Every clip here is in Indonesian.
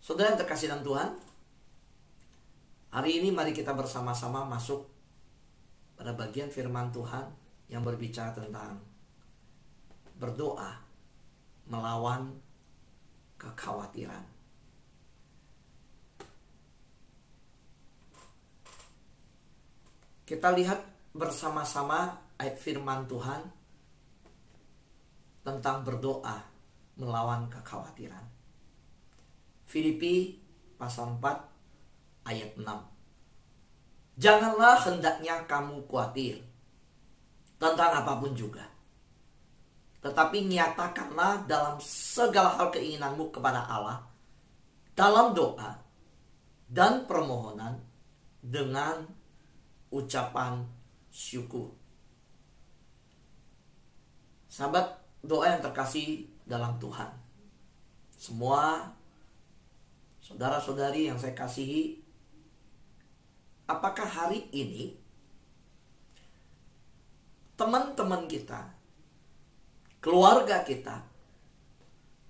Saudara yang terkasih dalam Tuhan, hari ini mari kita bersama-sama masuk pada bagian firman Tuhan yang berbicara tentang berdoa melawan kekhawatiran. Kita lihat bersama-sama ayat firman Tuhan tentang berdoa melawan kekhawatiran. Filipi pasal 4 ayat 6. Janganlah hendaknya kamu khawatir tentang apapun juga, tetapi nyatakanlah dalam segala hal keinginanmu kepada Allah dalam doa dan permohonan dengan ucapan syukur. Sahabat doa yang terkasih dalam Tuhan, semua saudara-saudari yang saya kasihi, apakah hari ini teman-teman kita, keluarga kita,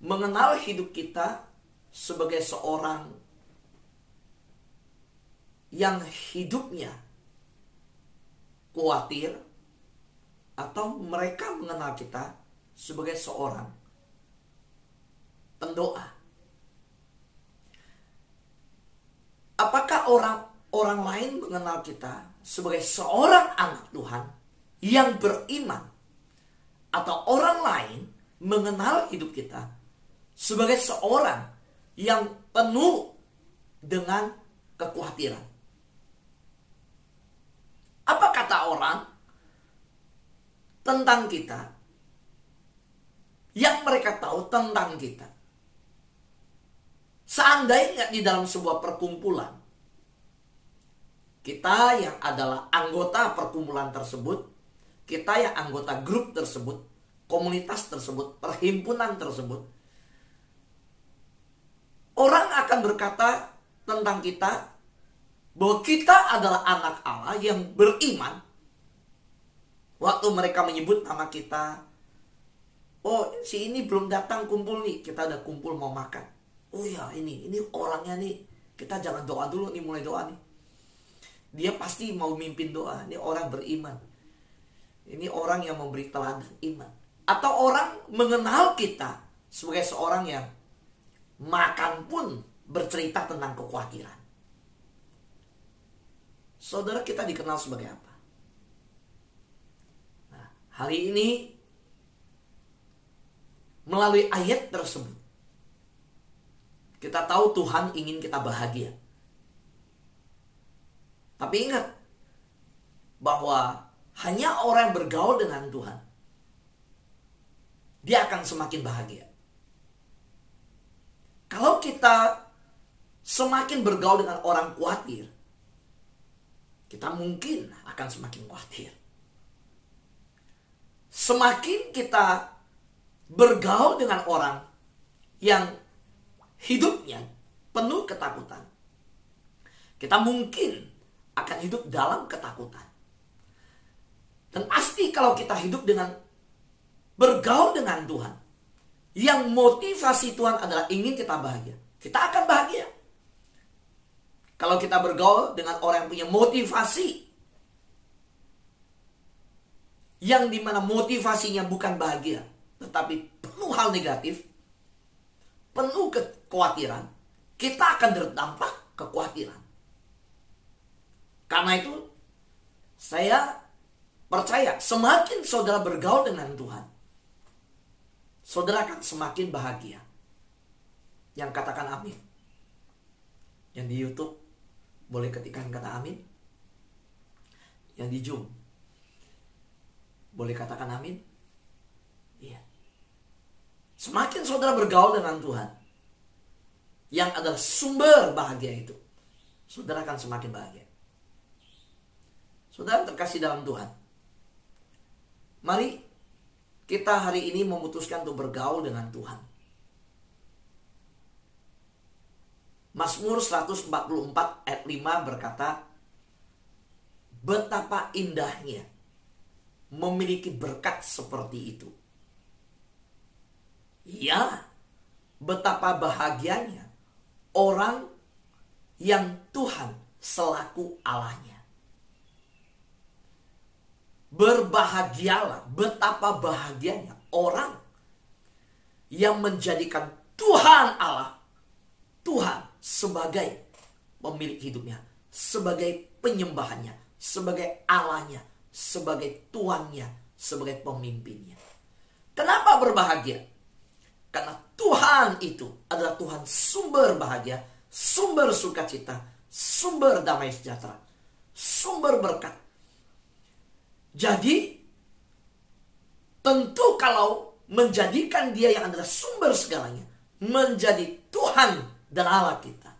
mengenal hidup kita sebagai seorang yang hidupnya khawatir, atau mereka mengenal kita sebagai seorang pendoa? Apakah orang lain mengenal kita sebagai seorang anak Tuhan yang beriman, atau orang lain mengenal hidup kita sebagai seorang yang penuh dengan kekhawatiran? Apa kata orang tentang kita yang mereka tahu tentang kita? Seandainya di dalam sebuah perkumpulan, kita yang adalah anggota perkumpulan tersebut, kita yang anggota grup tersebut, komunitas tersebut, perhimpunan tersebut, orang akan berkata tentang kita bahwa kita adalah anak Allah yang beriman. Waktu mereka menyebut nama kita, oh si ini belum datang kumpul nih, kita ada kumpul mau makan. Oh ya ini orangnya nih, kita jangan doa dulu nih, mulai doa nih. Dia pasti mau mimpin doa, ini orang beriman. Ini orang yang memberi teladan iman. Atau orang mengenal kita sebagai seorang yang makan pun bercerita tentang kekhawatiran. Saudara, kita dikenal sebagai apa? Nah, hari ini melalui ayat tersebut kita tahu Tuhan ingin kita bahagia. Tapi ingat bahwa hanya orang yang bergaul dengan Tuhan, dia akan semakin bahagia. Kalau kita semakin bergaul dengan orang khawatir, kita mungkin akan semakin khawatir. Semakin kita bergaul dengan orang yang hidupnya penuh ketakutan, kita mungkin akan hidup dalam ketakutan. Dan pasti kalau kita hidup dengan bergaul dengan Tuhan, yang motivasi Tuhan adalah ingin kita bahagia, kita akan bahagia. Kalau kita bergaul dengan orang yang punya motivasi yang dimana motivasinya bukan bahagia, tetapi penuh hal negatif, penuh kekhawatiran, kita akan terdampak kekhawatiran. Karena itu saya percaya semakin saudara bergaul dengan Tuhan, saudara akan semakin bahagia. Yang katakan amin. Yang di YouTube boleh ketikkan kata amin. Yang di Zoom boleh katakan amin. Iya. Semakin saudara bergaul dengan Tuhan, yang adalah sumber bahagia itu, saudara akan semakin bahagia. Saudara terkasih dalam Tuhan, mari kita hari ini memutuskan untuk bergaul dengan Tuhan. Mazmur 144 ayat 5 berkata, betapa indahnya memiliki berkat seperti itu. Ya, betapa bahagianya orang yang Tuhan selaku Allahnya. Berbahagialah, betapa bahagianya orang yang menjadikan Tuhan Allah, Tuhan sebagai pemilik hidupnya, sebagai penyembahannya, sebagai Allahnya, sebagai Tuannya, sebagai pemimpinnya. Kenapa berbahagia? Karena Tuhan itu adalah Tuhan sumber bahagia, sumber sukacita, sumber damai sejahtera, sumber berkat. Jadi, tentu kalau menjadikan Dia yang adalah sumber segalanya menjadi Tuhan dan Allah kita,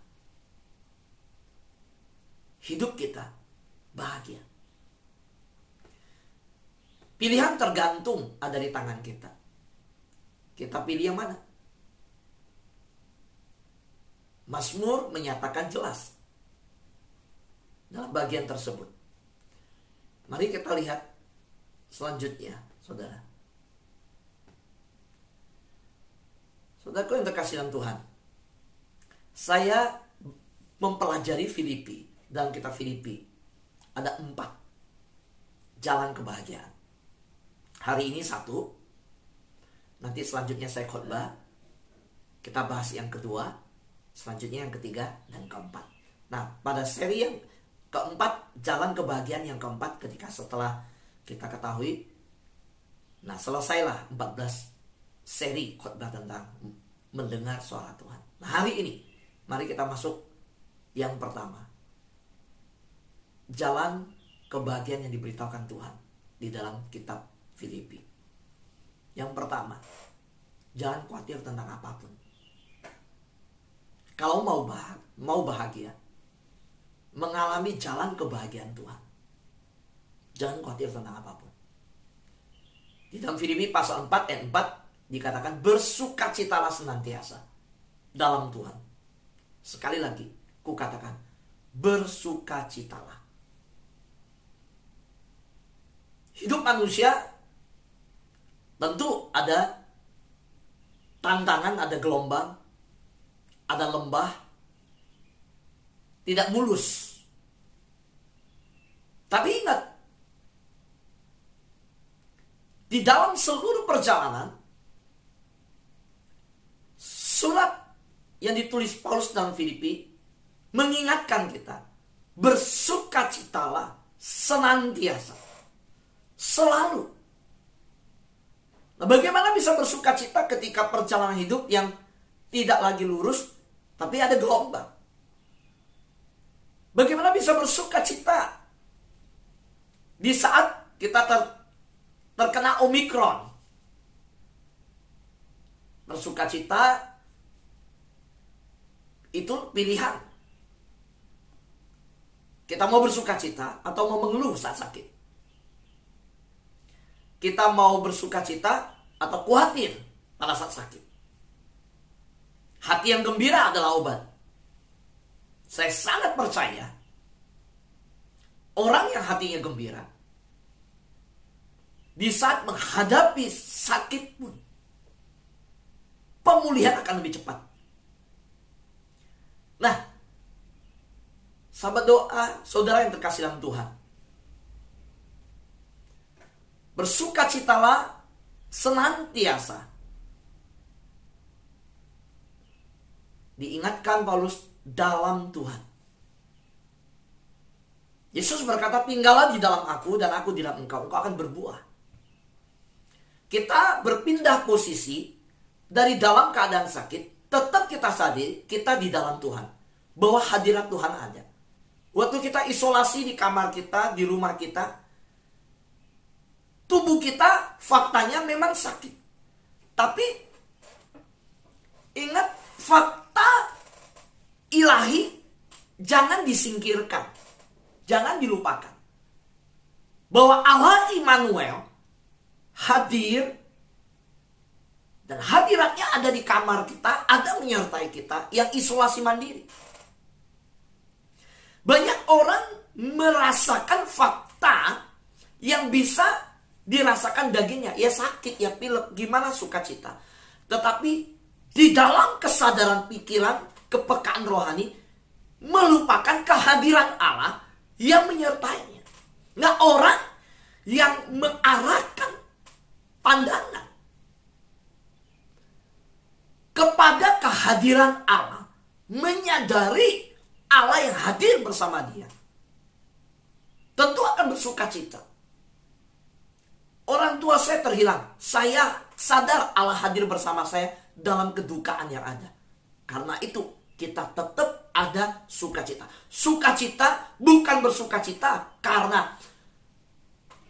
hidup kita bahagia. Pilihan tergantung ada di tangan kita. Kita pilih yang mana? Mazmur menyatakan jelas dalam bagian tersebut. Mari kita lihat selanjutnya, saudara. Saudaraku yang terkasih dalam Tuhan, saya mempelajari Filipi. Dalam kitab Filipi ada 4 jalan kebahagiaan. Hari ini 1, nanti selanjutnya saya khotbah, kita bahas yang kedua, selanjutnya yang ketiga dan keempat. Nah, pada seri yang keempat, jalan kebahagiaan yang keempat, ketika setelah kita ketahui, nah selesailah 14 seri khotbah tentang mendengar suara Tuhan. Nah, hari ini mari kita masuk yang pertama, jalan kebahagiaan yang diberitahukan Tuhan di dalam kitab Filipi. Yang pertama, jangan khawatir tentang apapun. Kalau mau bahagia, mengalami jalan kebahagiaan Tuhan, jangan khawatir tentang apapun. Di dalam Filipi pasal 4 ayat 4 dikatakan, bersukacitalah senantiasa dalam Tuhan. Sekali lagi, kukatakan, bersukacitalah. Hidup manusia tentu ada tantangan, ada gelombang, ada lembah, tidak mulus. Tapi ingat, di dalam seluruh perjalanan, surat yang ditulis Paulus dalam Filipi mengingatkan kita, bersukacitalah senantiasa, selalu. Nah, bagaimana bisa bersukacita ketika perjalanan hidup yang tidak lagi lurus, tapi ada gelombang? Bagaimana bisa bersukacita di saat kita terkena Omikron? Bersukacita itu pilihan. Kita mau bersukacita atau mau mengeluh saat sakit? Kita mau bersukacita atau khawatir pada saat sakit? Hati yang gembira adalah obat. Saya sangat percaya orang yang hatinya gembira di saat menghadapi sakit pun pemulihan akan lebih cepat. Nah, sahabat doa, saudara yang terkasih dalam Tuhan, bersukacitalah senantiasa. Diingatkan Paulus dalam Tuhan. Yesus berkata, tinggallah di dalam aku dan aku di dalam engkau akan berbuah. Kita berpindah posisi dari dalam keadaan sakit, tetap kita sadar kita di dalam Tuhan, bahwa hadirat Tuhan ada. Waktu kita isolasi di kamar kita, di rumah kita, tubuh kita faktanya memang sakit. Tapi ingat, fakta ilahi jangan disingkirkan, jangan dilupakan. Bahwa Allah Immanuel hadir, dan hadiratnya ada di kamar kita, ada menyertai kita yang isolasi mandiri. Banyak orang merasakan fakta yang bisa dirasakan dagingnya. Ya sakit, ya pilek, gimana sukacita. Tetapi di dalam kesadaran pikiran, kepekaan rohani, melupakan kehadiran Allah yang menyertainya. Nah, orang yang mengarahkan pandangan kepada kehadiran Allah, menyadari Allah yang hadir bersama dia, tentu akan bersuka cita. Orang tua saya terhilang, saya sadar Allah hadir bersama saya dalam kedukaan yang ada. Karena itu kita tetap ada sukacita. Sukacita bukan bersukacita karena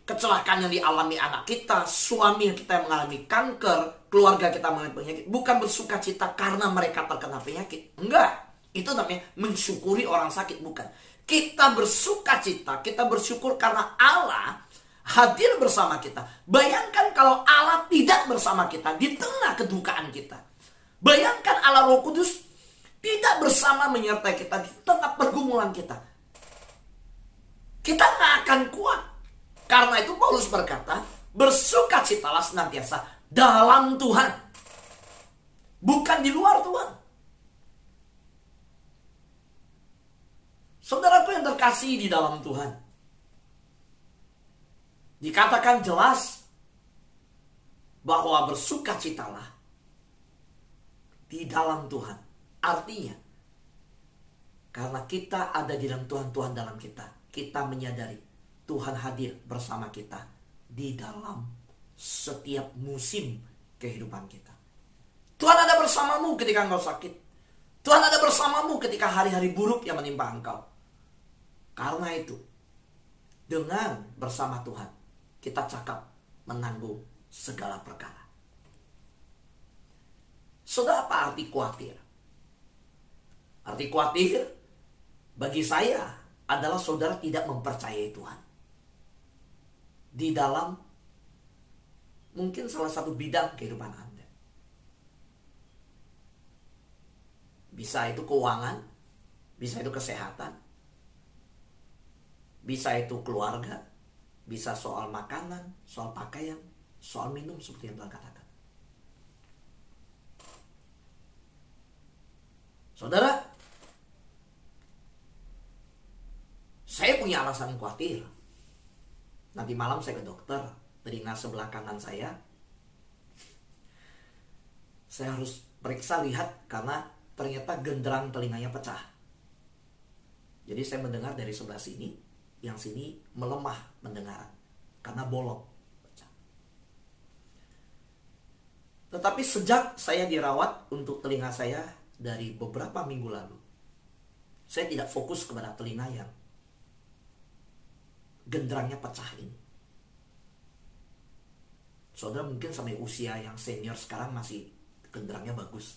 kecelakaan yang dialami anak kita, suami kita yang mengalami kanker, keluarga kita mengalami penyakit. Bukan bersukacita karena mereka terkena penyakit. Enggak. Itu namanya mensyukuri orang sakit, bukan. Kita bersukacita, kita bersyukur karena Allah hadir bersama kita. Bayangkan kalau Allah tidak bersama kita di tengah kedukaan kita. Bayangkan Allah Roh Kudus tidak bersama menyertai kita di tengah pergumulan kita. Kita nggak akan kuat. Karena itu Paulus berkata, bersukacitalah senantiasa dalam Tuhan, bukan di luar Tuhan. Saudaraku yang terkasih di dalam Tuhan, dikatakan jelas bahwa bersukacitalah di dalam Tuhan. Artinya, karena kita ada di dalam Tuhan, Tuhan dalam kita, kita menyadari Tuhan hadir bersama kita di dalam setiap musim kehidupan kita. Tuhan ada bersamamu ketika engkau sakit. Tuhan ada bersamamu ketika hari-hari buruk yang menimpa engkau. Karena itu, dengan bersama Tuhan, kita cakap menanggung segala perkara. Saudara, apa arti khawatir? Arti khawatir bagi saya adalah saudara tidak mempercayai Tuhan di dalam mungkin salah satu bidang kehidupan Anda. Bisa itu keuangan, bisa itu kesehatan, bisa itu keluarga, bisa soal makanan, soal pakaian, soal minum seperti yang Tuhan katakan. Saudara, saya punya alasan khawatir. Nanti malam saya ke dokter, telinga sebelah kanan saya harus periksa lihat karena ternyata genderang telinganya pecah. Jadi saya mendengar dari sebelah sini, yang sini melemah mendengaran karena bolong, pecah. Tetapi sejak saya dirawat untuk telinga saya dari beberapa minggu lalu, saya tidak fokus kepada telinga yang genderangnya pecah ini. Saudara mungkin sampai usia yang senior sekarang masih genderangnya bagus.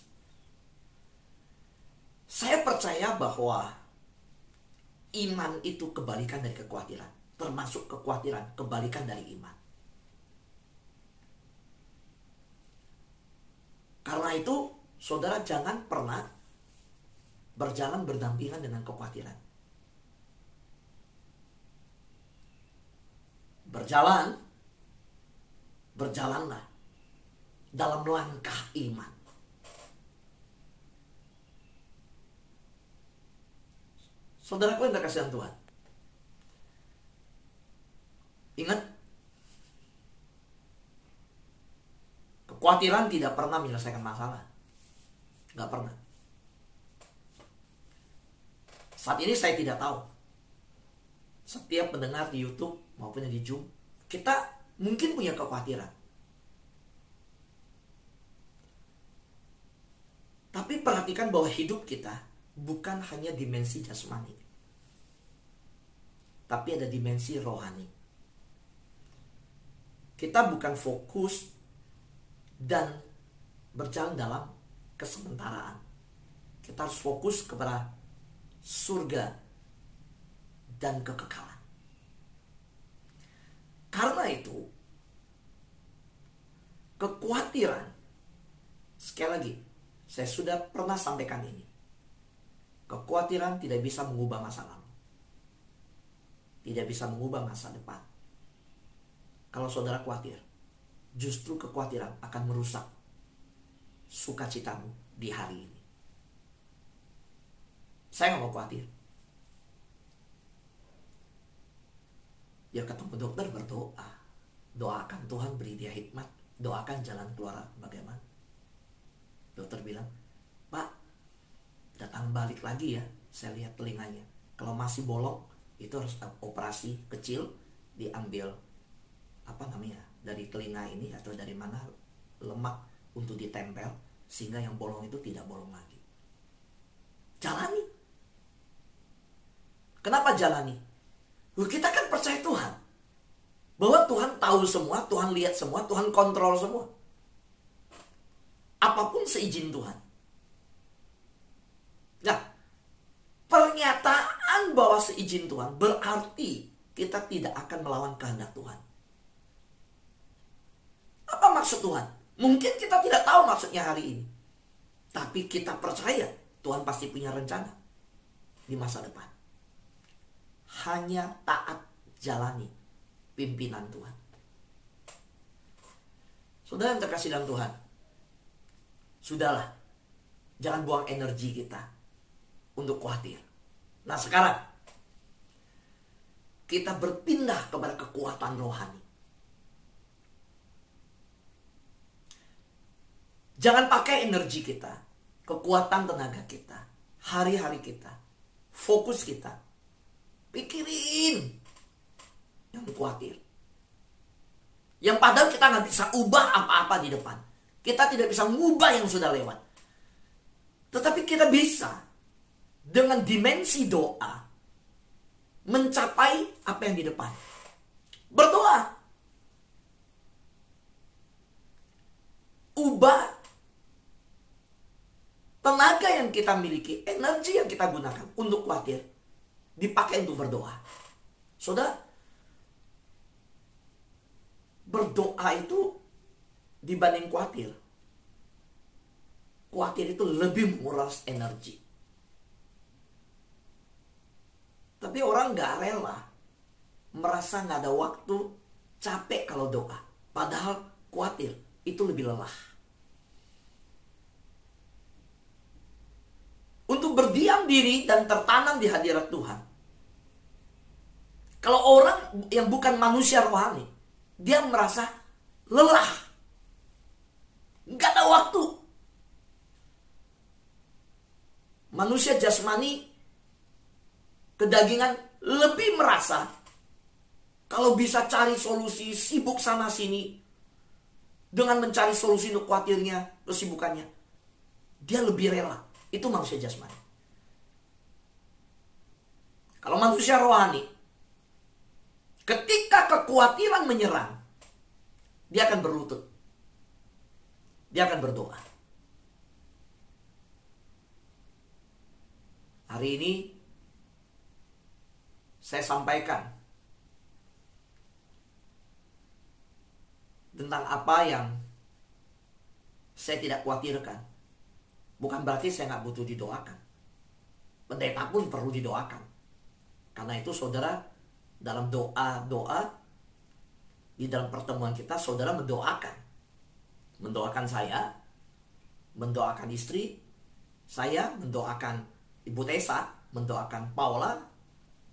Saya percaya bahwa iman itu kebalikan dari kekhawatiran. Termasuk kekhawatiran, kebalikan dari iman. Karena itu, saudara jangan pernah berjalan berdampingan dengan kekhawatiran. Berjalanlah dalam langkah iman. Saudaraku yang terkasihan Tuhan, ingat, kekhawatiran tidak pernah menyelesaikan masalah. Gak pernah. Saat ini saya tidak tahu. Setiap mendengar di YouTube maupun di Zoom, kita mungkin punya kekhawatiran. Tapi perhatikan bahwa hidup kita bukan hanya dimensi jasmani, tapi ada dimensi rohani. Kita bukan fokus dan berjalan dalam kesementaraan. Kita harus fokus kepada surga dan kekekalan. Karena itu, kekhawatiran, sekali lagi, saya sudah pernah sampaikan ini. Kekhawatiran tidak bisa mengubah masa lalu. Tidak bisa mengubah masa depan. Kalau saudara khawatir, justru kekhawatiran akan merusak sukacitamu di hari ini. Saya nggak mau khawatir. Ya ketemu dokter, berdoa. Doakan Tuhan beri dia hikmat. Doakan jalan keluar bagaimana. Dokter bilang, Pak, datang balik lagi ya. Saya lihat telinganya. Kalau masih bolong, itu harus operasi kecil. Diambil dari telinga ini atau dari mana lemak untuk ditempel, sehingga yang bolong itu tidak bolong lagi. Jalani. Kenapa jalani? Kita kan percaya Tuhan, bahwa Tuhan tahu semua, Tuhan lihat semua, Tuhan kontrol semua. Apapun seizin Tuhan. Nah, pernyataan bahwa seizin Tuhan berarti kita tidak akan melawan kehendak Tuhan. Apa maksud Tuhan? Mungkin kita tidak tahu maksudnya hari ini, tapi kita percaya Tuhan pasti punya rencana di masa depan. Hanya taat jalani pimpinan Tuhan. Saudara yang terkasih dalam Tuhan, sudahlah, jangan buang energi kita untuk khawatir. Nah sekarang, kita berpindah kepada kekuatan rohani. Jangan pakai energi kita, kekuatan tenaga kita, hari-hari kita, fokus kita, pikirin yang khawatir. Yang padahal kita nggak bisa ubah apa-apa di depan. Kita tidak bisa mengubah yang sudah lewat. Tetapi kita bisa dengan dimensi doa mencapai apa yang di depan. Berdoa. Ubah tenaga yang kita miliki, energi yang kita gunakan untuk khawatir, dipakai untuk berdoa. Saudara, berdoa itu dibanding khawatir. Khawatir itu lebih menguras energi. Tapi orang gak rela, merasa gak ada waktu, capek kalau doa. Padahal khawatir itu lebih lelah. Untuk berdiam diri dan tertanam di hadirat Tuhan. Kalau orang yang bukan manusia rohani, dia merasa lelah, gak ada waktu. Manusia jasmani, kedagingan, lebih merasa kalau bisa cari solusi, sibuk sana sini dengan mencari solusi untuk khawatirnya, kesibukannya, dia lebih rela. Itu manusia jasmani. Kalau manusia rohani, ketika kekhawatiran menyerang, dia akan berlutut. Dia akan berdoa. Hari ini saya sampaikan tentang apa yang saya tidak khawatirkan. Bukan berarti saya nggak butuh didoakan. Pendeta pun perlu didoakan. Karena itu saudara, dalam doa-doa, di dalam pertemuan kita, saudara mendoakan. Mendoakan saya, mendoakan istri saya, mendoakan Ibu Tessa, mendoakan Paula,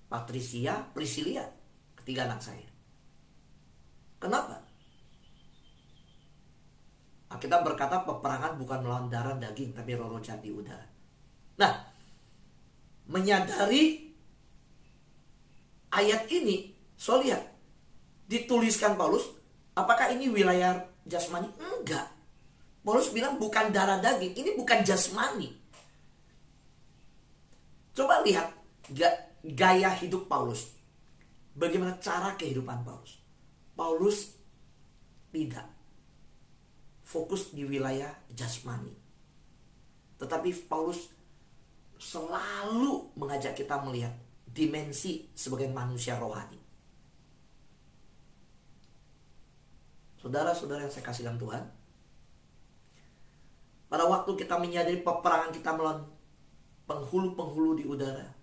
Patricia, Priscilia, ketiga anak saya. Kenapa? Kita berkata peperangan bukan melawan darah daging, tapi roh jahat di udara. Nah, menyadari ayat ini, so lihat, dituliskan Paulus, apakah ini wilayah jasmani? Enggak. Paulus bilang bukan darah daging, ini bukan jasmani. Coba lihat gaya hidup Paulus. Bagaimana cara kehidupan Paulus? Paulus tidak fokus di wilayah jasmani. Tetapi Paulus selalu mengajak kita melihat dimensi sebagai manusia rohani. Saudara-saudara yang saya kasih dalam Tuhan, pada waktu kita menyadari peperangan kita melawan penghulu-penghulu di udara,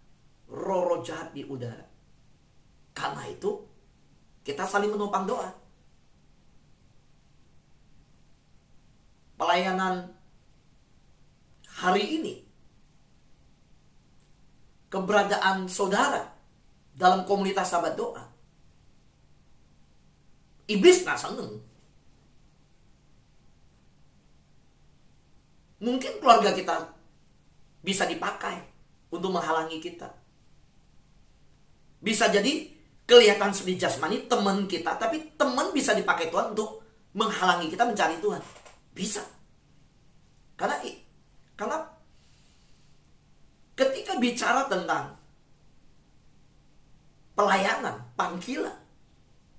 roh-roh jahat di udara, karena itu kita saling menopang doa. Pelayanan hari ini keberadaan saudara dalam komunitas sahabat doa, iblis nggak seneng. Mungkin keluarga kita bisa dipakai untuk menghalangi kita. Bisa jadi kelihatan seni jasmani teman kita, tapi teman bisa dipakai Tuhan untuk menghalangi kita mencari Tuhan. Bisa. Karena ketika bicara tentang pelayanan, panggilan,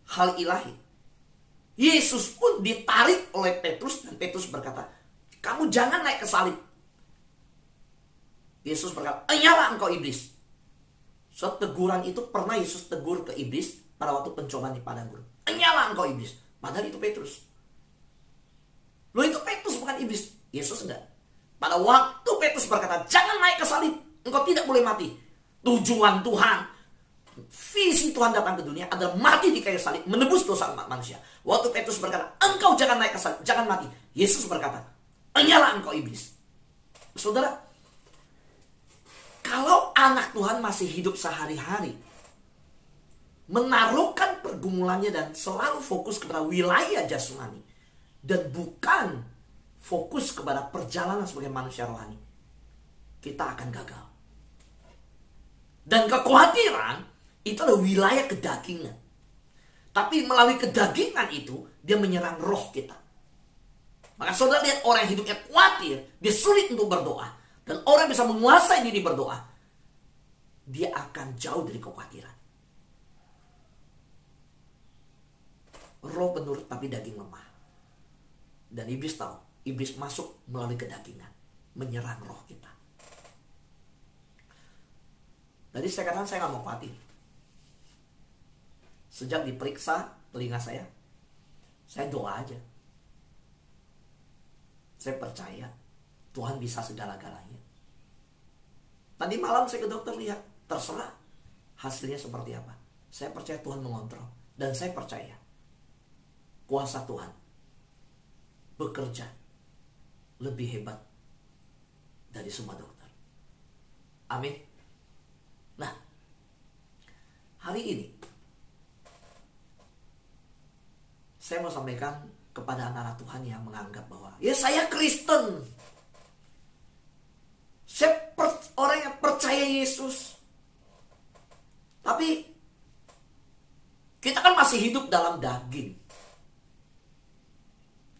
hal ilahi, Yesus pun ditarik oleh Petrus dan Petrus berkata, kamu jangan naik ke salib. Yesus berkata, enyalah engkau iblis. So, teguran itu pernah Yesus tegur ke iblis pada waktu pencobaan di padang gurun. Enyalah engkau iblis. Padahal itu Petrus. Loh, itu Petrus bukan iblis. Yesus enggak. Pada waktu Petrus berkata, jangan naik ke salib, engkau tidak boleh mati. Tujuan Tuhan, visi Tuhan datang ke dunia adalah mati di kayu salib, menebus dosa umat manusia. Waktu Petrus berkata, engkau jangan naik ke salib, jangan mati. Yesus berkata, enyalah engkau iblis. Saudara, kalau anak Tuhan masih hidup sehari-hari, menaruhkan pergumulannya dan selalu fokus kepada wilayah jasmani, dan bukan fokus kepada perjalanan sebagai manusia rohani, kita akan gagal. Dan kekhawatiran itu adalah wilayah kedagingan. Tapi melalui kedagingan itu, dia menyerang roh kita. Maka saudara lihat orang yang hidupnya khawatir, dia sulit untuk berdoa. Dan orang yang bisa menguasai diri berdoa, dia akan jauh dari kekhawatiran. Roh penurut tapi daging lemah. Dan iblis tahu, iblis masuk melalui kedagingan, menyerang roh kita. Tadi saya katakan saya gak mau khawatir. Sejak diperiksa telinga saya doa aja. Saya percaya Tuhan bisa segala-galanya. Tadi malam saya ke dokter lihat, terserah hasilnya seperti apa. Saya percaya Tuhan mengontrol. Dan saya percaya kuasa Tuhan bekerja lebih hebat dari semua dokter. Amin. Nah, hari ini saya mau sampaikan kepada anak-anak Tuhan yang menganggap bahwa ya saya Kristen, saya orang yang percaya Yesus, tapi kita kan masih hidup dalam daging.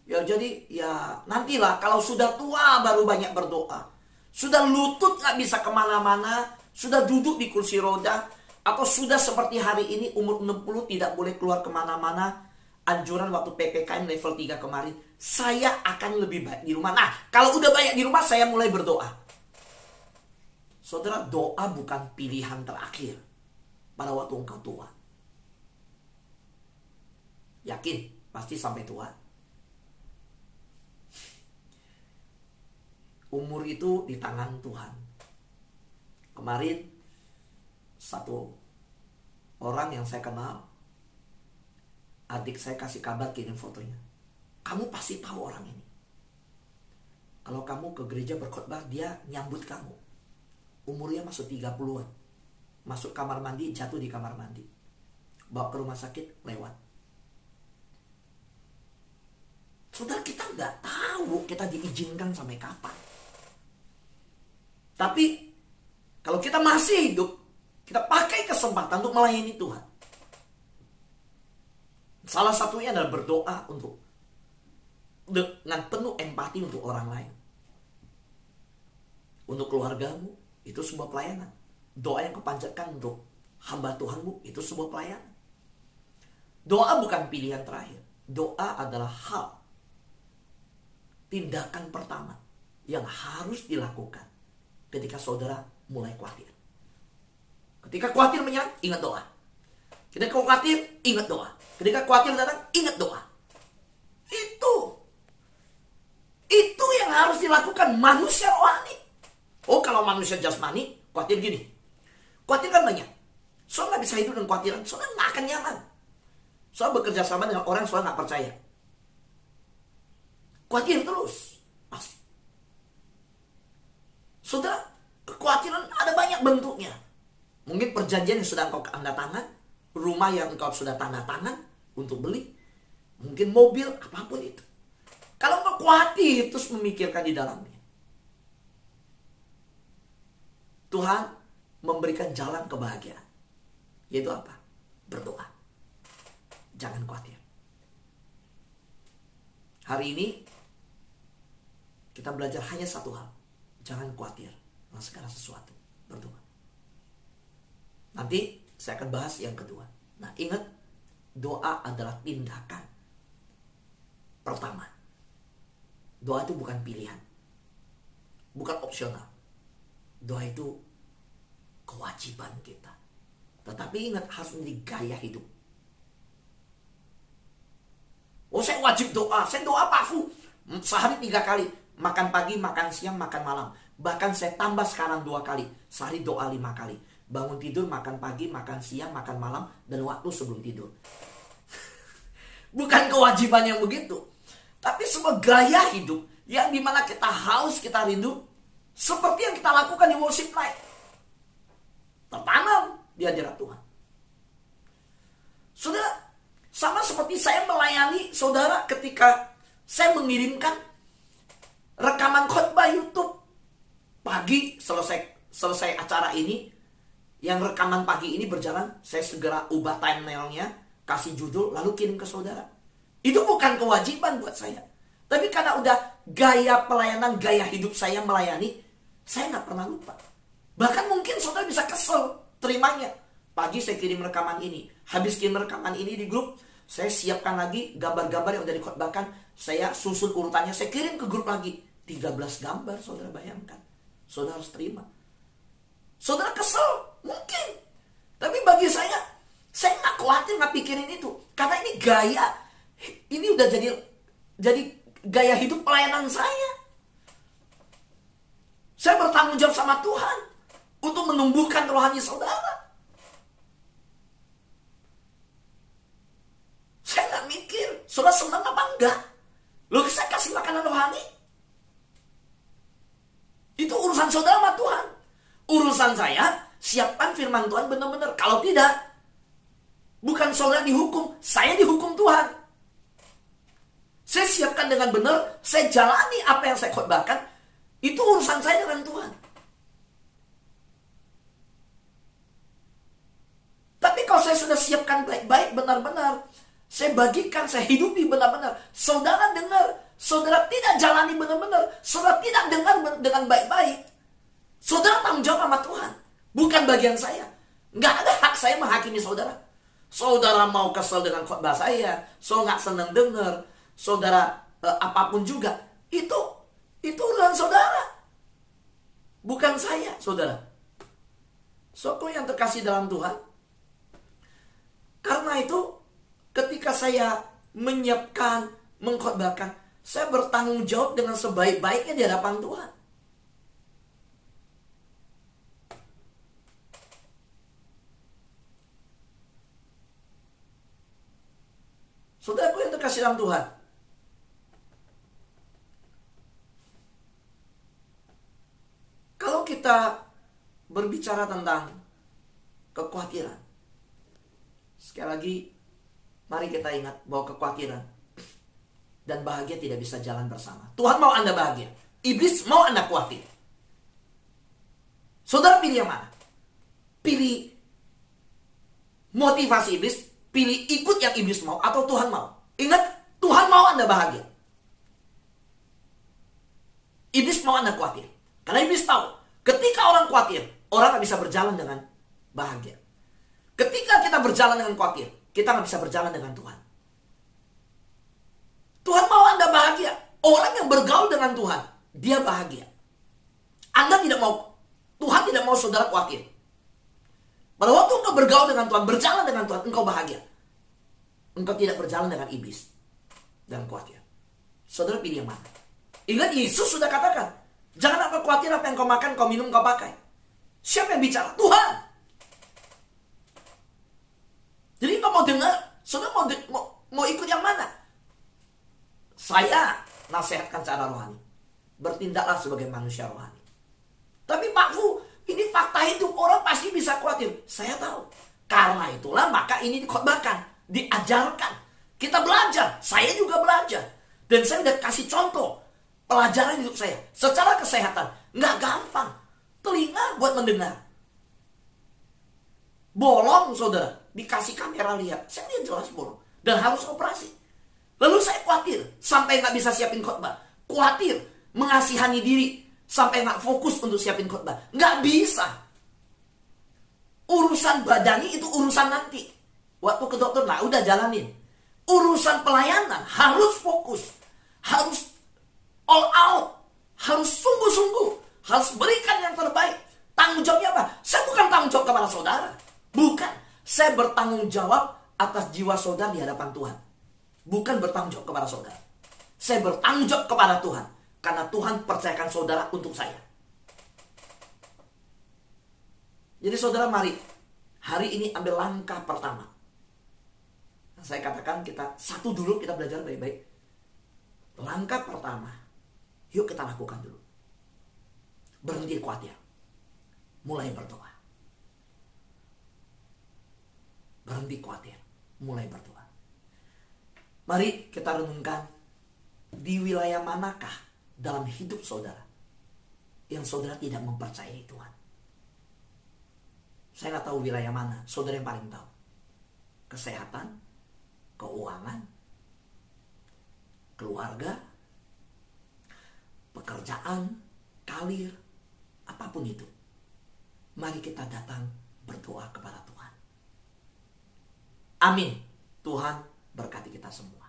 Ya jadi ya nantilah kalau sudah tua baru banyak berdoa. Sudah lutut gak bisa kemana-mana, sudah duduk di kursi roda, atau sudah seperti hari ini umur 60 tidak boleh keluar kemana-mana. Anjuran waktu PPKM level 3 kemarin, saya akan lebih baik di rumah. Nah, kalau udah banyak di rumah, saya mulai berdoa. Saudara, doa bukan pilihan terakhir pada waktu engkau tua. Yakin, pasti sampai tua. Umur itu di tangan Tuhan. Kemarin, satu orang yang saya kenal, adik saya kasih kabar, kirim fotonya. Kamu pasti tahu orang ini. Kalau kamu ke gereja berkhotbah, dia nyambut kamu. Umurnya masuk 30-an. Masuk kamar mandi, jatuh di kamar mandi. Bawa ke rumah sakit, lewat. Saudara, kita nggak tahu kita diizinkan sampai kapan. Tapi kalau kita masih hidup, kita pakai kesempatan untuk melayani Tuhan. Salah satunya adalah berdoa untuk dengan penuh empati untuk orang lain. Untuk keluargamu, itu sebuah pelayanan. Doa yang kepanjatkan untuk hamba Tuhanmu, itu sebuah pelayanan. Doa bukan pilihan terakhir. Doa adalah hal, tindakan pertama yang harus dilakukan ketika saudara mulai khawatir. Ketika khawatir menyerang, ingat doa. Ketika khawatir, ingat doa. Ketika khawatir datang, ingat doa. Itu yang harus dilakukan manusia rohani. Oh, kalau manusia jasmani, khawatir gini. Khawatir kan banyak. Soalnya gak bisa hidup dengan khawatiran. Soalnya gak akan nyaman. Soalnya bekerja sama dengan orang soalnya gak percaya. Khawatir terus. Pasti. Saudara, kekhawatiran ada banyak bentuknya. Mungkin perjanjian yang sudah engkau tanda tangan, rumah yang engkau sudah tanda tangan untuk beli, mungkin mobil, apapun itu. Kalau engkau khawatir terus memikirkan di dalamnya, Tuhan memberikan jalan kebahagiaan. Yaitu apa? Berdoa. Jangan khawatir. Hari ini kita belajar hanya satu hal. Jangan khawatir dengan segala sesuatu. Berdoa. Nanti saya akan bahas yang kedua. Nah, ingat, doa adalah tindakan pertama. Doa itu bukan pilihan. Bukan opsional. Doa itu kewajiban kita. Tetapi ingat, harus menjadi gaya hidup. Oh, saya wajib doa. Saya doa Pak sehari 3 kali. Makan pagi, makan siang, makan malam. Bahkan saya tambah sekarang 2 kali. Sehari doa 5 kali. Bangun tidur, makan pagi, makan siang, makan malam. Dan waktu sebelum tidur. Bukan kewajiban yang begitu. Tapi sebuah gaya hidup. Yang dimana kita haus, kita rindu. Seperti yang kita lakukan di worship night. Tertanam di hadirat Tuhan. Sudah sama seperti saya melayani saudara ketika saya mengirimkan rekaman khotbah YouTube. Pagi selesai acara ini, yang rekaman pagi ini berjalan, saya segera ubah thumbnailnya, kasih judul, lalu kirim ke saudara. Itu bukan kewajiban buat saya. Tapi karena udah gaya pelayanan, gaya hidup saya melayani, saya nggak pernah lupa. Bahkan mungkin saudara bisa kesel terimanya. Pagi saya kirim rekaman ini. Habis kirim rekaman ini di grup, saya siapkan lagi gambar-gambar yang udah dikhotbahkan. Saya susun urutannya, saya kirim ke grup lagi. 13 gambar, saudara bayangkan. Saudara harus terima. Saudara kesel, mungkin. Tapi bagi saya nggak khawatir, nggak pikirin itu. Karena ini gaya, ini udah jadi gaya hidup pelayanan saya. Saya bertanggung jawab sama Tuhan untuk menumbuhkan rohani saudara. Saya nggak mikir, saudara senang apa enggak? Loh, saya kasih makanan rohani. Itu urusan saudara sama Tuhan. Urusan saya, siapkan firman Tuhan benar-benar. Kalau tidak, bukan saudara dihukum, saya dihukum Tuhan. Saya siapkan dengan benar, saya jalani apa yang saya khotbahkan. Itu urusan saya dengan Tuhan. Tapi kalau saya sudah siapkan baik-baik, benar-benar, saya bagikan, saya hidupi benar-benar, saudara dengar, saudara tidak jalani benar-benar, saudara tidak dengar dengan baik-baik, saudara tanggung jawab sama Tuhan. Bukan bagian saya. Nggak ada hak saya menghakimi saudara. Saudara mau kesel dengan khotbah saya, saudara nggak senang dengar, saudara apapun juga, itu urusan saudara, bukan saya, saudara. Saudara yang terkasih dalam Tuhan, karena itu ketika saya menyiapkan, mengkhotbahkan, saya bertanggung jawab dengan sebaik-baiknya di hadapan Tuhan. Saudaraku yang terkasih dalam Tuhan, kalau kita berbicara tentang kekhawatiran, sekali lagi, mari kita ingat bahwa kekhawatiran dan bahagia tidak bisa jalan bersama. Tuhan mau Anda bahagia, iblis mau Anda khawatir. Saudara pilih yang mana? Pilih motivasi iblis, pilih ikut yang iblis mau, atau Tuhan mau. Ingat, Tuhan mau Anda bahagia. Iblis mau Anda khawatir. Karena iblis tahu, ketika orang khawatir, orang gak bisa berjalan dengan bahagia. Ketika kita berjalan dengan khawatir, kita gak bisa berjalan dengan Tuhan. Tuhan mau Anda bahagia. Orang yang bergaul dengan Tuhan, dia bahagia. Anda tidak mau, Tuhan tidak mau saudara khawatir. Pada waktu engkau bergaul dengan Tuhan, berjalan dengan Tuhan, engkau bahagia. Engkau tidak berjalan dengan iblis dan khawatir. Saudara pilih yang mana? Ingat, Yesus sudah katakan, jangan apa khawatir apa yang kau makan, kau minum, kau pakai. Siapa yang bicara? Tuhan. Jadi engkau mau dengar, saudara mau ikut yang mana? Saya nasihatkan cara rohani. Bertindaklah sebagai manusia rohani. Tapi Pak Fu, ini fakta hidup, orang pasti masih bisa khawatir. Saya tahu. Karena itulah maka ini dikhotbahkan, diajarkan. Kita belajar, saya juga belajar. Dan saya udah kasih contoh pelajaran hidup saya. Secara kesehatan, nggak gampang. Telinga buat mendengar. Bolong saudara, dikasih kamera lihat. Saya lihat jelas bolong. Dan harus operasi. Lalu saya khawatir, sampai nggak bisa siapin khotbah. Khawatir, mengasihani diri, sampai nggak fokus untuk siapin khotbah. Nggak bisa. Urusan badani itu urusan nanti. Waktu ke dokter, nah udah jalanin. Urusan pelayanan harus fokus. Harus all out. Harus sungguh-sungguh. Harus berikan yang terbaik. Tanggung jawabnya apa? Saya bukan tanggung jawab kepada saudara. Bukan. Saya bertanggung jawab atas jiwa saudara di hadapan Tuhan. Bukan bertanggung jawab kepada saudara. Saya bertanggung jawab kepada Tuhan. Karena Tuhan percayakan saudara untuk saya. Jadi saudara, mari hari ini ambil langkah pertama. Saya katakan kita satu dulu, kita belajar baik-baik. Langkah pertama, yuk kita lakukan dulu. Berhenti khawatir. Mulai berdoa. Berhenti khawatir. Mulai berdoa. Mari kita renungkan, di wilayah manakah dalam hidup saudara yang saudara tidak mempercayai Tuhan. Saya nggak tahu wilayah mana, saudara yang paling tahu. Kesehatan, keuangan, keluarga, pekerjaan, karir, apapun itu. Mari kita datang berdoa kepada Tuhan. Amin. Tuhan berkati kita semua.